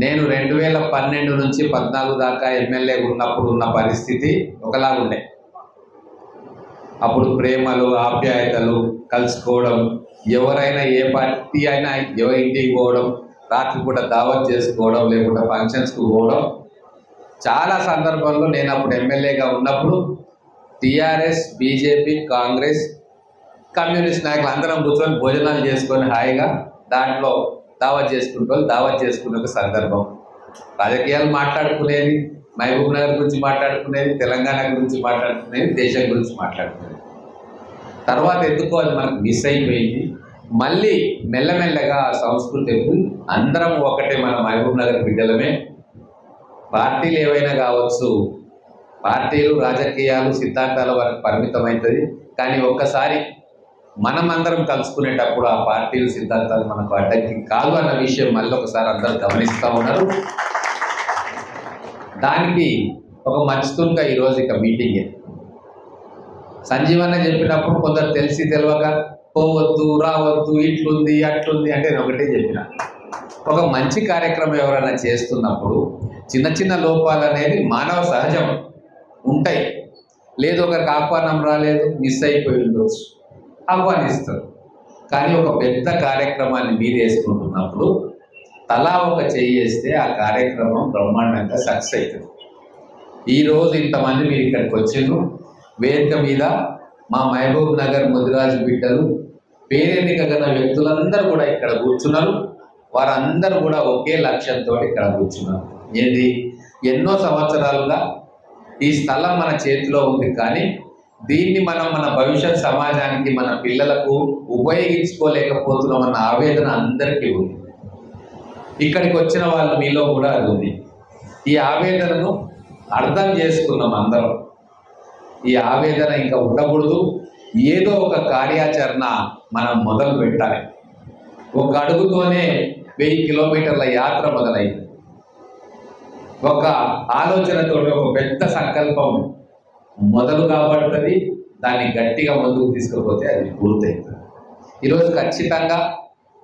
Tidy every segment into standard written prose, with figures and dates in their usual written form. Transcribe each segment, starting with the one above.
నేను 2012 నుంచి 14 దాకా ఎమ్మెల్యే ఉన్నప్పుడు ఉన్న పరిస్థితి ఒకలాగుండే. అప్పుడు ప్రేమలు, ఆప్యాయతలు, కలుసుకోవడం, ఎవరైనా ఏ పార్టీ అయినా ఎవరి ఇంటికి పోవడం, రాత్రిపూట దావత్ చేసుకోవడం, లేకుంటే ఫంక్షన్స్కి పోవడం. చాలా సందర్భంలో నేను అప్పుడు ఎమ్మెల్యేగా ఉన్నప్పుడు టీఆర్ఎస్, బీజేపీ, కాంగ్రెస్, కమ్యూనిస్ట్ నాయకులు అందరం కూర్చొని భోజనాలు చేసుకొని హాయిగా దాంట్లో దావత్ చేసుకునే ఒక సందర్భం. రాజకీయాలు మాట్లాడుకునేది, మహబూబ్ నగర్ గురించి మాట్లాడుకునేది, తెలంగాణ గురించి మాట్లాడుకునేది, దేశం గురించి మాట్లాడుకునేది. తర్వాత ఎందుకో అది మనకు మిస్ అయిపోయింది. మళ్ళీ మెల్లమెల్లగా ఆ సంస్కృతి అందరం ఒకటే, మన మహబూబ్ నగర్ బిడ్డలమే. పార్టీలు ఏవైనా కావచ్చు, పార్టీలు, రాజకీయాలు, సిద్ధాంతాల వరకు పరిమితమవుతుంది. కానీ ఒక్కసారి మనమందరం కలుసుకునేటప్పుడు ఆ పార్టీలు, సిద్ధాంతాలు మనకు అడ్డంకి కాదు అన్న విషయం మళ్ళీ ఒకసారి అందరూ గమనిస్తూ ఉన్నారు. దానికి ఒక మంచుతుంక ఈరోజు ఇక మీటింగే. సంజీవన్న చెప్పినప్పుడు కొందరు తెలిసి తెలియక పోవద్దు, రావద్దు, ఇట్లుంది, అట్లుంది అంటే నేను ఒకటే చెప్పిన. ఒక మంచి కార్యక్రమం ఎవరైనా చేస్తున్నప్పుడు చిన్న చిన్న లోపాలు అనేది మానవ సహజం ఉంటాయి. లేదు ఒకరికి ఆహ్వానం రాలేదు, మిస్ అయిపోయి ఉండొచ్చు, ఆహ్వానిస్తారు. కానీ ఒక పెద్ద కార్యక్రమాన్ని మీరు వేసుకుంటున్నప్పుడు తలా ఒక చెయ్యి వేస్తే ఆ కార్యక్రమం బ్రహ్మాండంగా సక్సెస్ అవుతుంది. ఈరోజు ఇంతమంది మీరు ఇక్కడికి వచ్చిండ్రు. వేదిక మీద మా మహబూబ్ నగర్ ముదిరాజు బిడ్డలు, పేరెన్నిక గల వ్యక్తులందరూ కూడా ఇక్కడ కూర్చున్నారు. వారందరూ కూడా ఒకే లక్ష్యంతో ఇక్కడ కూర్చున్నారు. ఏంది, ఎన్నో సంవత్సరాలుగా ఈ స్థలం మన చేతిలో ఉంది, కానీ దీన్ని మనం మన భవిష్యత్ సమాజానికి, మన పిల్లలకు ఉపయోగించుకోలేకపోతున్నామన్న ఆవేదన అందరికీ ఉంది. ఇక్కడికి వచ్చిన వాళ్ళు మీలో కూడా అది ఉంది. ఈ ఆవేదనను అర్థం చేసుకున్నాం అందరం. ఈ ఆవేదన ఇంకా ఉండకూడదు. ఏదో ఒక కార్యాచరణ మనం మొదలు పెట్టాలి. ఒక అడుగుతోనే 1000 కిలోమీటర్ల యాత్ర మొదలైంది. ఒక ఆలోచనతో ఒక పెద్ద సంకల్పం మొదలు కాబడుతుంది. దాన్ని గట్టిగా ముందుకు తీసుకుపోతే అది పూర్తవుతుంది. ఈరోజు ఖచ్చితంగా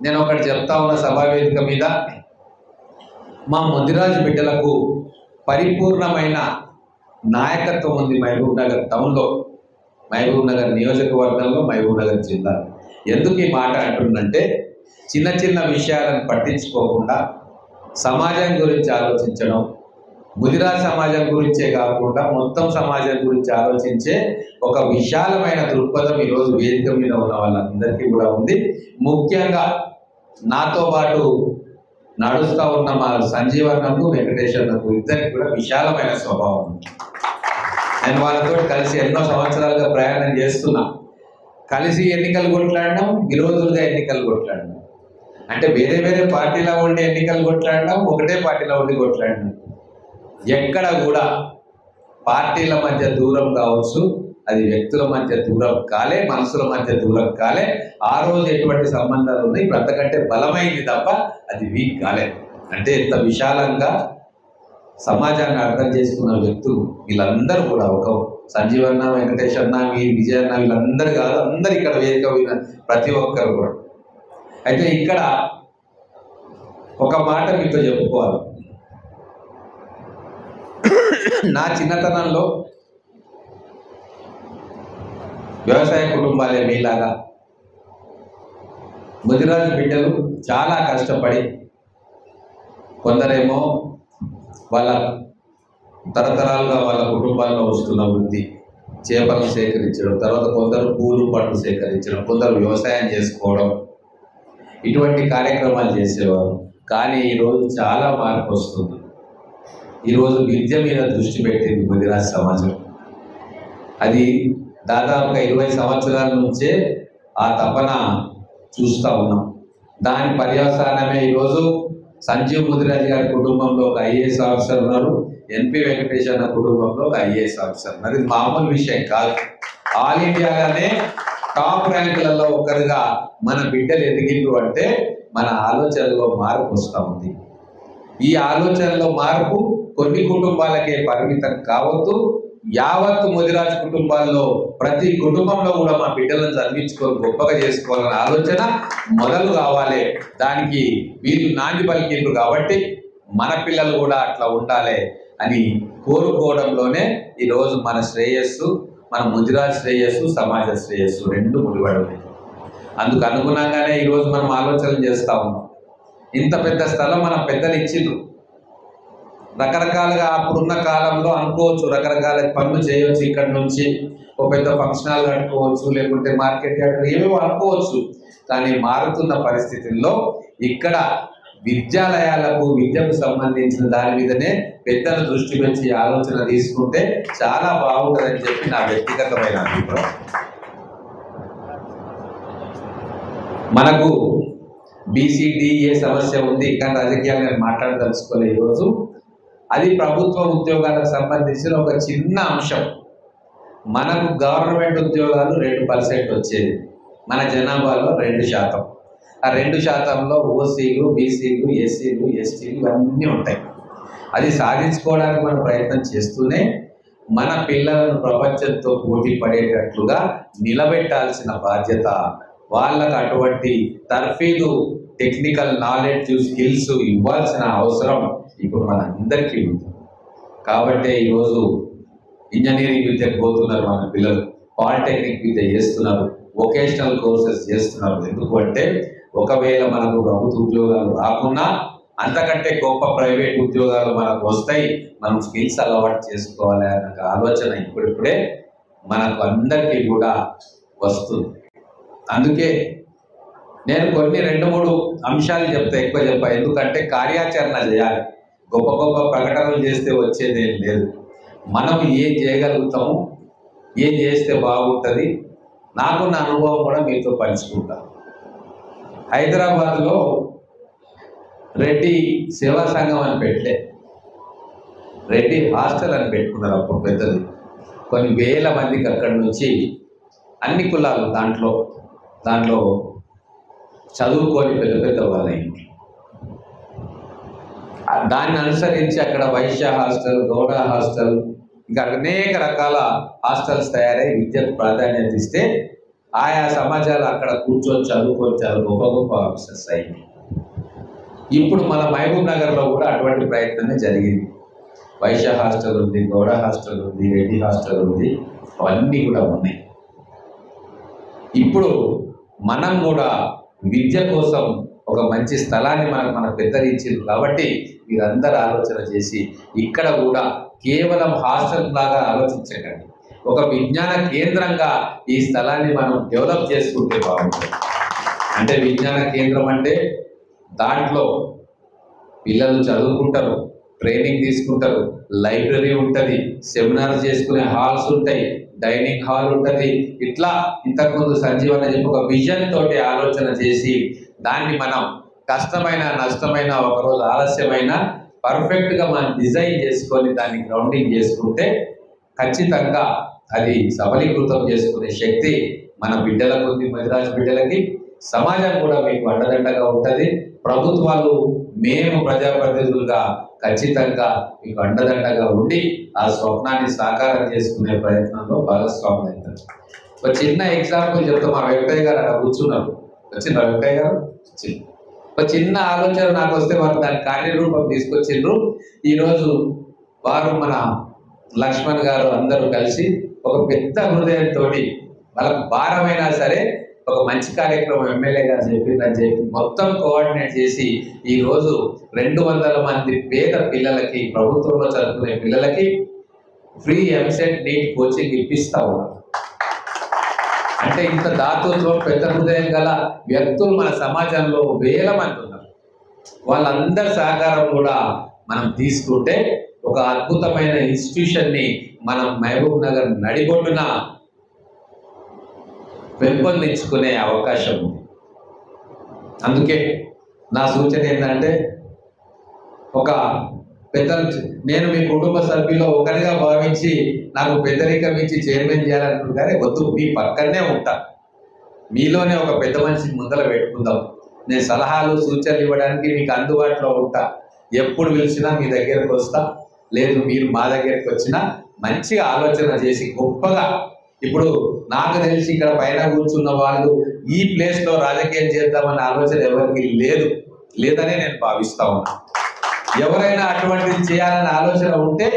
నేను ఒకటి చెప్తా ఉన్న సభావేదిక మీద, మా ముదిరాజు బిడ్డలకు పరిపూర్ణమైన నాయకత్వం ఉంది మహబూబ్ నగర్ టౌన్లో, మహబూబ్ నగర్ నియోజకవర్గంలో, మహబూబ్ నగర్ జిల్లా. ఎందుకు ఈ మాట అంటుందంటే, చిన్న చిన్న విషయాలను పట్టించుకోకుండా సమాజం గురించి ఆలోచించడం, ముదిరాజ్ సమాజం గురించే కాకుండా మొత్తం సమాజం గురించి ఆలోచించే ఒక విశాలమైన దృక్పథం ఈరోజు వేదిక మీద ఉన్న వాళ్ళందరికీ కూడా ఉంది. ముఖ్యంగా నాతో పాటు నడుస్తూ ఉన్న మా సంజీవన్నకు, వెంకటేశ్వర్లకు ఇద్దరికి కూడా విశాలమైన స్వభావం ఉంది. నేను వాళ్ళతో కలిసి ఎన్నో సంవత్సరాలుగా ప్రయాణం చేస్తున్నా. కలిసి ఎన్నికలు కొట్లాడినాం, విరోధులుగా ఎన్నికలు కొట్లాడినాం. అంటే వేరే వేరే పార్టీలో ఉండి ఎన్నికలు కొట్లాడినాం, ఒకటే పార్టీలో ఉండి కొట్లాడినాం. ఎక్కడ కూడా పార్టీల మధ్య దూరం కావచ్చు, అది వ్యక్తుల మధ్య దూరం కాలే, మనసుల మధ్య దూరం కాలే. ఆ రోజు ఎటువంటి సంబంధాలు ఉన్నాయి, ఇప్పుడు అంతకంటే బలమైంది తప్ప అది వీక్ కాలే. అంటే ఎంత విశాలంగా సమాజాన్ని అర్థం చేసుకున్న వ్యక్తులు వీళ్ళందరూ కూడా, ఒక సంజీవన్న, వెంకటేశ్వరన్న, విజయన్న, వీళ్ళందరూ కాదు, అందరు ఇక్కడ వేదిక మీద ప్రతి ఒక్కరు కూడా. అయితే ఇక్కడ ఒక మాట మీతో చెప్పుకోవాలి. నా చిన్నతనంలో వ్యవసాయ కుటుంబాలే మీలాగా ముదిరాజు బిడ్డలు చాలా కష్టపడి, కొందరేమో వాళ్ళ తరతరాలుగా వాళ్ళ కుటుంబాల్లో వస్తున్న వృత్తి చేపలను సేకరించడం, తర్వాత కొందరు పూలు పండ్లు సేకరించడం, కొందరు వ్యవసాయం చేసుకోవడం, ఇటువంటి కార్యక్రమాలు చేసేవారు. కానీ ఈరోజు చాలా మార్పు వస్తుంది. ఈరోజు విద్య మీద దృష్టి పెట్టింది ముదిరాజ్ సమాజం. అది దాదాపుగా 20 సంవత్సరాల నుంచే ఆ తపన చూస్తూ ఉన్నాం. దాని పర్యవసానమే ఈరోజు సంజీవ్ ముదిరాజ్ గారి కుటుంబంలో ఒక ఐఏఎస్ ఆఫీసర్ ఉన్నారు, ఎన్పి వెంకటేశ్వర కుటుంబంలో ఒక ఐఏఎస్ ఆఫీసర్ ఉన్నారు. ఇది మామూలు విషయం కాదు. ఆల్ ఇండియాలోనే టాప్ ర్యాంకులలో ఒకరుగా మన బిడ్డలు ఎదిగిండ్రు అంటే మన ఆలోచనలో మార్పు వస్తూ ఉంది. ఈ ఆలోచనలో మార్పు కొన్ని కుటుంబాలకే పరిమితం కావద్దు. యావత్తు ముదిరాజ్ కుటుంబాల్లో ప్రతి కుటుంబంలో కూడా మా బిడ్డలను చదివించుకొని గొప్పగా చేసుకోవాలన్న ఆలోచన మొదలు కావాలి. దానికి వీళ్ళు నాంది పలికిండ్రు కాబట్టి మన పిల్లలు కూడా అట్లా ఉండాలి అని కోరుకోవడంలోనే ఈరోజు మన శ్రేయస్సు, మన ముదిరాజ్ శ్రేయస్సు, సమాజ శ్రేయస్సు రెండు ముడిపడి. అందుకు అనుగుణంగానే ఈరోజు మనం ఆలోచనలు చేస్తూ ఉన్నాం. ఇంత పెద్ద స్థలం మన పెద్దలు ఇచ్చిండ్రు. రకరకాలుగా అప్పుడున్న కాలంలో అనుకోవచ్చు, రకరకాల పనులు చేయవచ్చు, ఇక్కడ నుంచి ఒక పెద్ద ఫంక్షన్ హాల్ కట్టుకోవచ్చు, లేకుంటే మార్కెట్ యార్డ్ ఏమేమో అనుకోవచ్చు. కానీ మారుతున్న పరిస్థితుల్లో ఇక్కడ విద్యాలయాలకు, విద్యకు సంబంధించిన దాని మీదనే పెద్దల దృష్టి పెంచి ఆలోచన తీసుకుంటే చాలా బాగుంటుందని చెప్పి నా వ్యక్తిగతమైన అభిప్రాయం. మనకు బీసీడీఏ సమస్య ఉంది, కానీ రాజకీయాలు నేను మాట్లాడదలుచుకోలే ఈరోజు. అది ప్రభుత్వ ఉద్యోగాలకు సంబంధించిన ఒక చిన్న అంశం. మనకు గవర్నమెంట్ ఉద్యోగాలు 2% వచ్చేది, మన జనాభాలో 2%. ఆ 2%లో ఓసీలు, బీసీలు, ఎస్సీలు, ఎస్టీలు ఇవన్నీ ఉంటాయి. అది సాధించుకోవడానికి మనం ప్రయత్నం చేస్తూనే మన పిల్లలను ప్రపంచంతో పోటీ పడేటట్లుగా నిలబెట్టాల్సిన బాధ్యత, వాళ్ళకు అటువంటి తర్ఫీదు, టెక్నికల్ నాలెడ్జ్, స్కిల్స్ ఇవ్వాల్సిన అవసరం ఇప్పుడు మన అందరికీ ఉంది. కాబట్టి ఈరోజు ఇంజనీరింగ్ విద్యకు పోతున్నారు మన పిల్లలు, పాలిటెక్నిక్ విద్య చేస్తున్నారు, వొకేషనల్ కోర్సెస్ చేస్తున్నారు. ఎందుకు అంటే ఒకవేళ మనకు ప్రభుత్వ ఉద్యోగాలు రాకున్నా అంతకంటే గొప్ప ప్రైవేట్ ఉద్యోగాలు మనకు వస్తాయి, మనం స్కిల్స్ అలవాటు చేసుకోవాలి అన్న ఆలోచన ఇప్పుడిప్పుడే మనకు అందరికీ కూడా వస్తుంది. అందుకే నేను కొన్ని 2-3 అంశాలు చెప్తా, ఎక్కువ చెప్పా. ఎందుకంటే కార్యాచరణ చేయాలి. గొప్ప గొప్ప ప్రకటనలు చేస్తే వచ్చేది ఏం లేదు. మనం ఏం చేయగలుగుతాము, ఏం చేస్తే బాగుంటుంది, నాకున్న అనుభవం కూడా మీతో పంచుకుంటాను. హైదరాబాద్లో రెడ్డి సేవా సంఘం అని పెట్టలే, రెడ్డి హాస్టల్ అని పెట్టుకున్నారు అప్పుడు పెద్దది. కొన్ని వేల మందికి అక్కడి నుంచి అన్ని కులాలు దాంట్లో చదువుకొని పెద్ద పెద్ద వాళ్ళైంది. దాన్ని అనుసరించి అక్కడ వైశ్య హాస్టల్, గౌడ హాస్టల్, ఇంకా అనేక రకాల హాస్టల్స్ తయారై విద్యకు ప్రాధాన్యత ఇస్తే ఆయా సమాజాలు అక్కడ కూర్చొని చదువుకొని చాలా గొప్ప గొప్ప ఆఫీసర్స్ అయింది. ఇప్పుడు మన మహబూబ్ నగర్లో కూడా అటువంటి ప్రయత్నమే జరిగింది. వైశ్య హాస్టల్ ఉంది, గౌడ హాస్టల్ ఉంది, రెడ్డి హాస్టల్ ఉంది, అవన్నీ కూడా ఉన్నాయి. ఇప్పుడు మనం కూడా విద్య కోసం ఒక మంచి స్థలాన్ని మన పెద్దలు ఇచ్చింది. కాబట్టి మీరందరూ ఆలోచన చేసి ఇక్కడ కూడా కేవలం హాస్టల్ లాగా ఆలోచించకండి, ఒక విజ్ఞాన కేంద్రంగా ఈ స్థలాన్ని మనం డెవలప్ చేసుకుంటే బాగుంటుంది. అంటే విజ్ఞాన కేంద్రం అంటే దాంట్లో పిల్లలు చదువుకుంటారు, ట్రైనింగ్ తీసుకుంటారు, లైబ్రరీ ఉంటుంది, సెమినార్ చేసుకునే హాల్స్ ఉంటాయి, డైనింగ్ హాల్ ఉంటుంది. ఇట్లా ఇంతకుముందు సంజీవన్ చెప్పి ఒక విజన్ తోటి ఆలోచన చేసి దాన్ని మనం కష్టమైన, నష్టమైన, ఒకరోజు ఆలస్యమైన పర్ఫెక్ట్గా మనం డిజైన్ చేసుకొని దాన్ని గ్రౌండింగ్ చేసుకుంటే ఖచ్చితంగా అది సబలీకృతం చేసుకునే శక్తి మన బిడ్డలకు ఉంది, మదిరాజు బిడ్డలకి. సమాజం కూడా మీకు అండదండగా ఉంటుంది. ప్రభుత్వాలు, మేము ప్రజాప్రతినిధులుగా ఖచ్చితంగా మీకు అండదండగా ఉండి ఆ స్వప్నాన్ని సాకారం చేసుకునే ప్రయత్నంలో భాగస్వాములు అవుతారు. ఒక చిన్న ఎగ్జాంపుల్ చెప్తా. మా వెంకయ్య గారు అక్కడ కూర్చున్నారు, వచ్చిండ్రు వెంకయ్య గారు వచ్చింది. ఒక చిన్న ఆలోచన నాకు వస్తే వారు దాని కార్యరూపం తీసుకొచ్చిండ్రు. ఈరోజు వారు, మన లక్ష్మణ్ గారు అందరూ కలిసి ఒక పెద్ద హృదయంతో వాళ్ళకు భారమైనా సరే ఒక మంచి కార్యక్రమం ఎమ్మెల్యే గారు చెప్పిందని చెప్పి మొత్తం కోఆర్డినేట్ చేసి ఈరోజు 200 మంది పేద పిల్లలకి, ప్రభుత్వంలో చదువుకునే పిల్లలకి ఫ్రీ ఎంసెట్ నీట్ కోచింగ్ ఇప్పిస్తా ఉన్నారు. అంటే ఇంత దాతృత్వం, పెద్ద హృదయం గల వ్యక్తులు మన సమాజంలో వేల మంది ఉన్నారు. వాళ్ళందరి సహకారం కూడా మనం తీసుకుంటే ఒక అద్భుతమైన ఇన్స్టిట్యూషన్ని మనం మహబూబ్ నగర్ నడిబొడ్డున పెంపొందించుకునే అవకాశం ఉంది. అందుకే నా సూచన ఏంటంటే, ఒక నేను మీ కుటుంబ సభ్యుల్లో ఒకరిగా భావించి నాకు పెద్దరికం ఇచ్చి చైర్మన్ చేయాలనుకుంటారే వద్దు, మీ పక్కనే ఉంటా, మీలోనే ఒక పెద్ద మనిషిని ముందర పెట్టుకుందాం. నేను సలహాలు, సూచనలు ఇవ్వడానికి మీకు అందుబాటులో ఉంటా. ఎప్పుడు పిలిచినా మీ దగ్గరకు వస్తా. లేదు మీరు మా దగ్గరికి వచ్చినా మంచిగా ఆలోచన చేసి గొప్పగా, ఇప్పుడు నాకు తెలిసి ఇక్కడ పైన కూర్చున్న వాళ్ళు ఈ ప్లేస్లో రాజకీయం చేద్దామన్న ఆలోచన ఎవరికి లేదనే నేను భావిస్తా ఉన్నా. ఎవరైనా అటువంటిది చేయాలనే ఆలోచన ఉంటే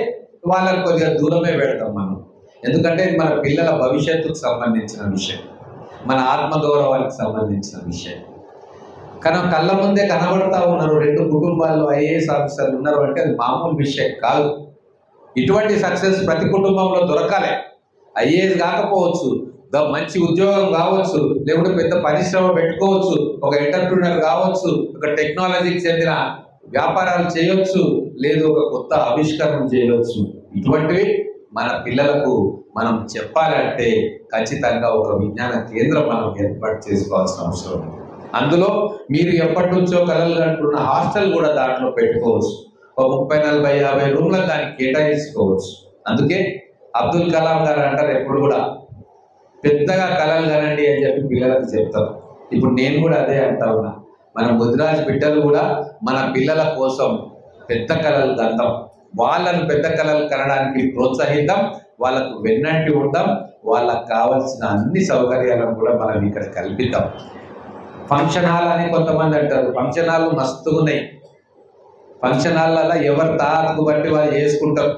వాళ్ళని కొద్దిగా దూరమే పెడతాం మనం. ఎందుకంటే ఇది మన పిల్లల భవిష్యత్తుకు సంబంధించిన విషయం, మన ఆత్మగౌరవానికి సంబంధించిన విషయం. కానీ కళ్ళ ముందే కనబడతా ఉన్నారు 2 కుటుంబాల్లో ఐఏఎస్ ఆఫీసర్లు ఉన్నారు అంటే అది మామూలు విషయం కాదు. ఇటువంటి సక్సెస్ ప్రతి కుటుంబంలో దొరకాలి. ఐఏఎస్ కాకపోవచ్చు, మంచి ఉద్యోగం కావచ్చు, లేకుంటే పెద్ద పరిశ్రమ పెట్టుకోవచ్చు, ఒక ఎంటర్ప్రినర్ కావచ్చు, ఒక టెక్నాలజీకి చెందిన వ్యాపారాలు చేయొచ్చు, లేదు ఒక కొత్త ఆవిష్కరణ చేయవచ్చు. ఇటువంటివి మన పిల్లలకు మనం చెప్పాలంటే ఖచ్చితంగా ఒక విజ్ఞాన కేంద్రం మనం ఏర్పాటు చేసుకోవాల్సిన అవసరం ఉంది. అందులో మీరు ఎప్పటి నుంచో కలలు కంటున్న హాస్టల్ కూడా దాంట్లో పెట్టుకోవచ్చు. ఒక 30, 40, 50 రూమ్లకు దానికి కేటాయించుకోవచ్చు. అందుకే అబ్దుల్ కలాం గారు అంటారు ఎప్పుడు కూడా పెద్దగా కలలు కనండి అని చెప్పి పిల్లలకు చెప్తారు. ఇప్పుడు నేను కూడా అదే అంటా ఉన్నా. మన ముదిరాజ్ బిడ్డలు కూడా మన పిల్లల కోసం పెద్ద కలలు కందాం, వాళ్ళను పెద్ద కలలు కనడానికి ప్రోత్సహిద్దాం, వాళ్ళకు వెన్నంటి ఉందాం, వాళ్ళకు కావాల్సిన అన్ని సౌకర్యాలను కూడా మనం ఇక్కడ కల్పిద్దాం. ఫంక్షన్ హాల్ అని కొంతమంది అంటారు, ఫంక్షన్ హాల్ మస్తుగా ఉన్నాయి. ఫంక్షన్ హాల్లో ఎవరు తాతకు బట్టి వాళ్ళు చేసుకుంటారు.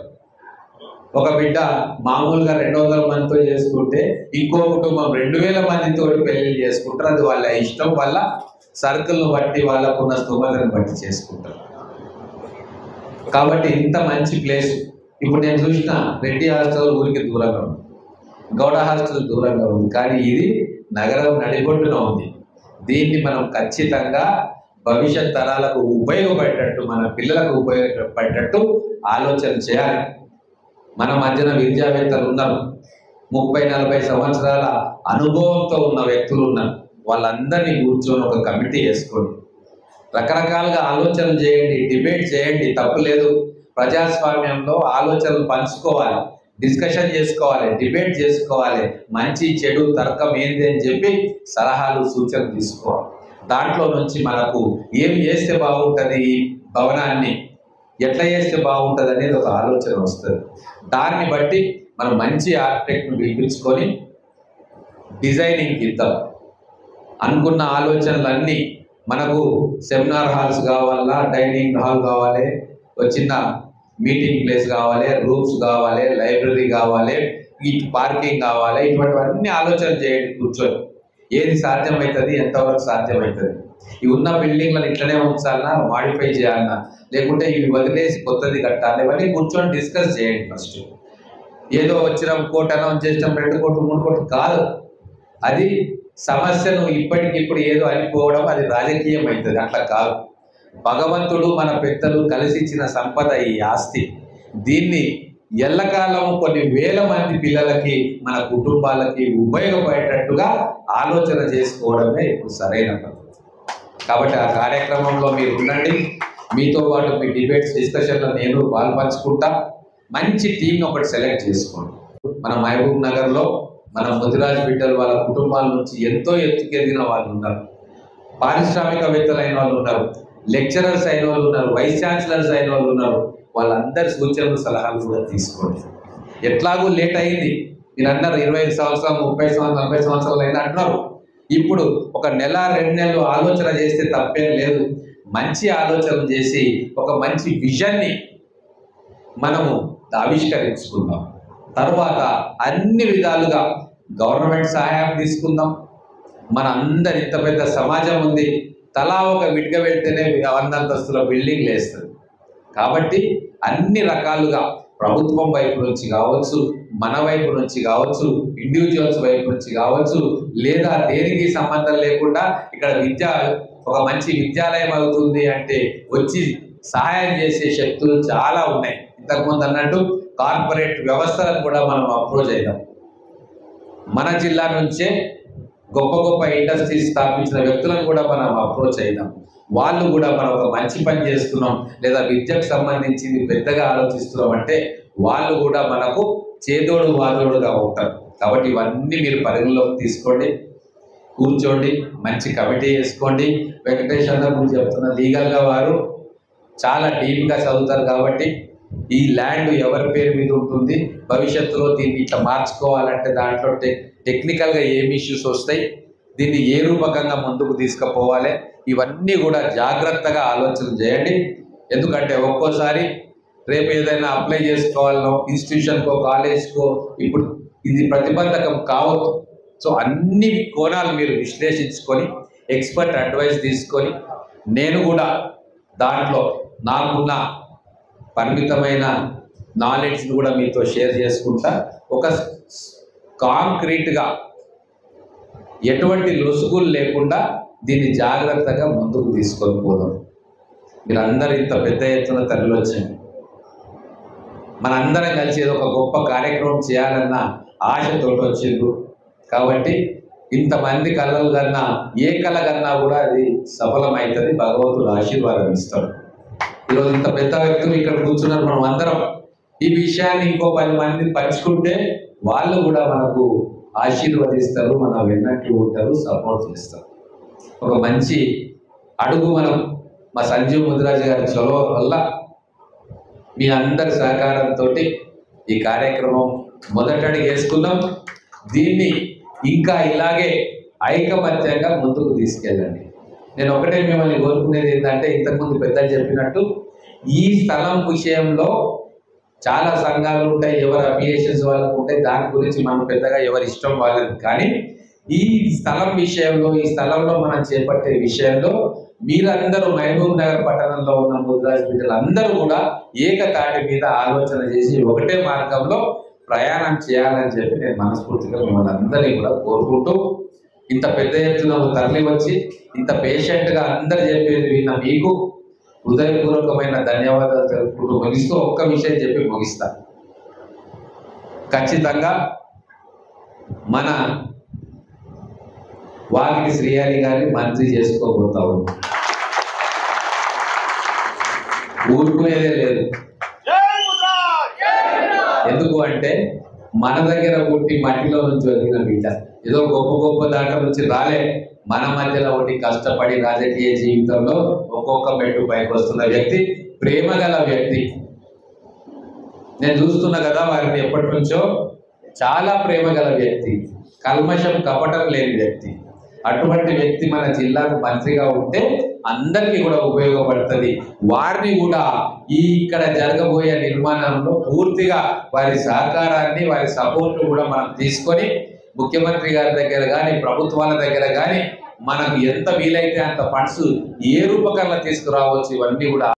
ఒక బిడ్డ మామూలుగా 200 మందితో చేసుకుంటే ఇంకో కుటుంబం 2000 మందితో పెళ్లి చేసుకుంటారు. అది వాళ్ళ ఇష్టం, వాళ్ళ సర్కిల్ను బట్టి, వాళ్ళకున్న స్థూమతను బట్టి చేసుకుంటారు. కాబట్టి ఇంత మంచి ప్లేస్ ఇప్పుడు నేను చూసిన రెడ్డి హాస్టల్ ఊరికి దూరంగా ఉంది, గౌడ హాస్టల్ దూరంగా ఉంది, కానీ ఇది నగరం నడిబొడ్డున ఉంది. దీన్ని మనం ఖచ్చితంగా భవిష్యత్ తరాలకు ఉపయోగపడేటట్టు, మన పిల్లలకు ఉపయోగపడేటట్టు ఆలోచన చేయాలి. మన మధ్యన విద్యావేత్తలు ఉన్నారు, 30-40 సంవత్సరాల అనుభవంతో ఉన్న వ్యక్తులు ఉన్నారు. వాళ్ళందరినీ కూర్చొని ఒక కమిటీ వేసుకోండి, రకరకాలుగా ఆలోచనలు చేయండి, డిబేట్ చేయండి, తప్పు లేదు. ప్రజాస్వామ్యంలో ఆలోచనలు పంచుకోవాలి, డిస్కషన్ చేసుకోవాలి, డిబేట్ చేసుకోవాలి, మంచి చెడు తర్కం ఏంది అని చెప్పి సలహాలు సూచనలు తీసుకోవాలి. దాంట్లో నుంచి మనకు ఏం చేస్తే బాగుంటుంది, ఈ భవనాన్ని ఎట్లా చేస్తే బాగుంటుంది అనేది ఒక ఆలోచన వస్తుంది. దాన్ని బట్టి మనం మంచి ఆర్కిటెక్ట్ను పిలిపించుకొని డిజైనింగ్ ఇద్దాం. అనుకున్న ఆలోచనలన్నీ మనకు సెమినార్ హాల్స్ కావాలా, డైనింగ్ హాల్ కావాలి, ఒక చిన్న మీటింగ్ ప్లేస్ కావాలి, రూమ్స్ కావాలి, లైబ్రరీ కావాలి, ఈ పార్కింగ్ కావాలి, ఇటువంటివన్నీ ఆలోచన చేయండి కూర్చొని. ఏది సాధ్యమవుతుంది, ఎంతవరకు సాధ్యమవుతుంది, ఇవి ఉన్న బిల్డింగ్లను ఇట్లనే ఉంచాలన్నా, మాడిఫై చేయాలన్నా, లేకుంటే ఇవి వదిలేసి కొత్తది కట్టాలి, ఇవన్నీ కూర్చొని డిస్కస్ చేయండి. ఫస్ట్ ఏదో వచ్చిన కోట్ అనౌన్స్ చేసినాం 2 కోట్లు 3 కోట్లు కాదు. అది సమస్యను ఇప్పటికిప్పుడు ఏదో అనిపోవడం, అది రాజకీయం అవుతుంది. అట్లా కాదు. భగవంతుడు మన పెద్దలు కలిసి ఇచ్చిన సంపద ఈ ఆస్తి. దీన్ని ఎల్లకాలం కొన్ని వేల మంది పిల్లలకి, మన కుటుంబాలకి ఉపయోగపడేటట్టుగా ఆలోచన చేసుకోవడమే ఇప్పుడు సరైన పద్ధతి. కాబట్టి ఆ కార్యక్రమంలో మీరు ఉండండి. మీతో పాటు మీ డిబేట్స్, డిస్కషన్లో నేను పాల్పంచుకుంటా. మంచి టీంని ఒకటి సెలెక్ట్ చేసుకోండి. మన మహబూబ్ నగర్లో మన ముదిరాజ్ బిడ్డలు వాళ్ళ కుటుంబాల నుంచి ఎంతో ఎత్తుకెదిగిన వాళ్ళు ఉన్నారు, పారిశ్రామికవేత్తలు అయిన వాళ్ళు ఉన్నారు, లెక్చరర్స్ అయిన వాళ్ళు ఉన్నారు, వైస్ ఛాన్సలర్స్ అయిన వాళ్ళు ఉన్నారు. వాళ్ళందరి సూచనలు సలహాలు కూడా తీసుకోండి. ఎట్లాగూ లేట్ అయింది, మీరు అన్నారు 25 సంవత్సరాలు 30 సంవత్సరాలు 40 సంవత్సరాలు అయినా అంటున్నారు. ఇప్పుడు ఒక నెల 2 నెలలు ఆలోచన చేస్తే తప్పేం లేదు. మంచి ఆలోచన చేసి ఒక మంచి విజన్ని మనము ఆవిష్కరించుకుందాం. తర్వాత అన్ని విధాలుగా గవర్నమెంట్ సహాయం తీసుకుందాం. మన అందరి ఇంత పెద్ద సమాజం ఉంది, తలా ఒక విడిగా వెళ్తేనే 100 అంతస్తుల బిల్డింగ్ లేస్తుంది. కాబట్టి అన్ని రకాలుగా ప్రభుత్వం వైపు నుంచి కావచ్చు, మన వైపు నుంచి కావచ్చు, ఇండివిజువల్స్ వైపు నుంచి కావచ్చు, లేదా దేనికి సంబంధం లేకుండా ఇక్కడ ఒక మంచి విద్యాలయం అవుతుంది అంటే వచ్చి సహాయం చేసే శక్తులు చాలా ఉన్నాయి. ఇంతకుముందు అన్నట్టు కార్పొరేట్ వ్యవస్థలను కూడా మనం అప్రోచ్ అయిదాం. మన జిల్లా నుంచే గొప్ప గొప్ప ఇండస్ట్రీస్ స్థాపించిన వ్యక్తులను కూడా మనం అప్రోచ్ అయిదాం. వాళ్ళు కూడా మనం ఒక మంచి పని చేస్తున్నాం, లేదా విద్యకు సంబంధించింది పెద్దగా ఆలోచిస్తున్నాం అంటే వాళ్ళు కూడా మనకు చేదోడు వాదోడుగా ఉంటారు. కాబట్టి ఇవన్నీ మీరు పరిగణలోకి తీసుకోండి, కూర్చోండి, మంచి కమిటీ వేసుకోండి. వెంకటేష్ అన్న గురించి చెప్తున్న లీగల్గా వారు చాలా డీప్గా చదువుతారు. కాబట్టి ఈ ల్యాండ్ ఎవరి పేరు మీద ఉంటుంది, భవిష్యత్తులో దీన్ని ఇట్లా మార్చుకోవాలంటే దాంట్లో టెక్నికల్గా ఏమి ఇష్యూస్ వస్తాయి, దీన్ని ఏ రూపకంగా ముందుకు తీసుకుపోవాలి, ఇవన్నీ కూడా జాగ్రత్తగా ఆలోచన చేయండి. ఎందుకంటే ఒక్కోసారి రేపు ఏదైనా అప్లై చేసుకోవాలనో ఇన్స్టిట్యూషన్కో కాలేజ్కో ఇప్పుడు ఇది ప్రతిబంధకం కావద్దు. సో అన్ని కోణాలు మీరు విశ్లేషించుకొని ఎక్స్పర్ట్ అడ్వైస్ తీసుకొని నేను కూడా దాంట్లో నాకున్న పరిమితమైన నాలెడ్జ్ని కూడా మీతో షేర్ చేసుకుంటా ఒక కాంక్రీట్గా ఎటువంటి లొసుగులు లేకుండా దీన్ని జాగ్రత్తగా ముందుకు తీసుకొని పోదాం. మీరందరూ ఇంత పెద్ద ఎత్తున తరలివచ్చారు. మనందరం కలిసి ఏదో ఒక గొప్ప కార్యక్రమం చేయాలన్న ఆశతో వచ్చిండ్రు. కాబట్టి ఇంతమంది కళలు కన్నా ఏ కళ కన్నా కూడా అది సఫలమవుతుంది. భగవంతుడు ఆశీర్వాదం ఇస్తాడు. ఈరోజు ఇంత పెద్ద వ్యక్తులు ఇక్కడ కూర్చున్నారు. మనం అందరం ఈ విషయాన్ని ఇంకో 10 మంది పంచుకుంటే వాళ్ళు కూడా మనకు ఆశీర్వదిస్తారు, మన వెన్నట్టు ఉంటారు, సపోర్ట్ చేస్తారు. ఒక మంచి అడుగు మనం మా సంజీవ్ ముదిరాజు గారి చొరవ వల్ల మీ అందరి సహకారంతో ఈ కార్యక్రమం మొదటడుగు వేసుకున్నాం. దీన్ని ఇంకా ఇలాగే ఐకమత్యంగా ముందుకు తీసుకెళ్ళండి. నేను ఒకటే మిమ్మల్ని కోరుకునేది ఏంటంటే, ఇంతకుముందు పెద్దలు చెప్పినట్టు ఈ స్థలం విషయంలో చాలా సంఘాలు ఉంటాయి, ఎవరు అఫిలియేషన్స్ వాళ్ళకు ఉంటాయి, దాని గురించి మనం పెద్దగా ఎవరి ఇష్టం వాళ్ళని. కానీ ఈ స్థలం విషయంలో, ఈ స్థలంలో మనం చేపట్టే విషయంలో మీరందరూ మహబూబ్ నగర్ పట్టణంలో ఉన్న ముదిరాజు బిడ్డలు అందరూ కూడా ఏకతాటి మీద ఆలోచన చేసి ఒకటే మార్గంలో ప్రయాణం చేయాలని చెప్పి నేను మనస్ఫూర్తిగా మిమ్మల్ని అందరినీ కూడా కోరుకుంటూ, ఇంత పెద్ద ఎత్తున తరలి వచ్చి ఇంత పేషెంట్గా అందరు చెప్పేది విన్న మీకు హృదయపూర్వకమైన ధన్యవాదాలు తెలుపుకుంటూ ముగిస్తూ ఒక్క విషయం చెప్పి ముగిస్తా. ఖచ్చితంగా మన వాకిటి శ్రీహరి గారిని మంత్రి చేసుకోబోతా ఉన్నాం. ఊరుకునేదే లేదు. ఎందుకు అంటే మన దగ్గర పుట్టి మట్టిలో నుంచి వదిలిన బిడ్డ, ఏదో గొప్ప గొప్ప దాంట్లో నుంచి రాలే, మన మధ్యలో ఒకటి కష్టపడి రాజకీయ జీవితంలో ఒక్కొక్క మెట్టు పైకి వస్తున్న వ్యక్తి, ప్రేమ గల వ్యక్తి. నేను చూస్తున్నా కదా వారిని ఎప్పటి నుంచో. చాలా ప్రేమ గల వ్యక్తి, కల్మషం కపటం లేని వ్యక్తి. అటువంటి వ్యక్తి మన జిల్లాకు మంత్రిగా ఉంటే అందరికీ కూడా ఉపయోగపడుతుంది. వారిని కూడా ఈ ఇక్కడ జరగబోయే నిర్మాణంలో పూర్తిగా వారి సహకారాన్ని, వారి సపోర్ట్ కూడా మనం తీసుకొని ముఖ్యమంత్రి గారి దగ్గర కానీ ప్రభుత్వాల దగ్గర కానీ మనకు ఎంత వీలైతే అంత ఫండ్స్ ఏ రూపకంగా తీసుకురావచ్చు, ఇవన్నీ కూడా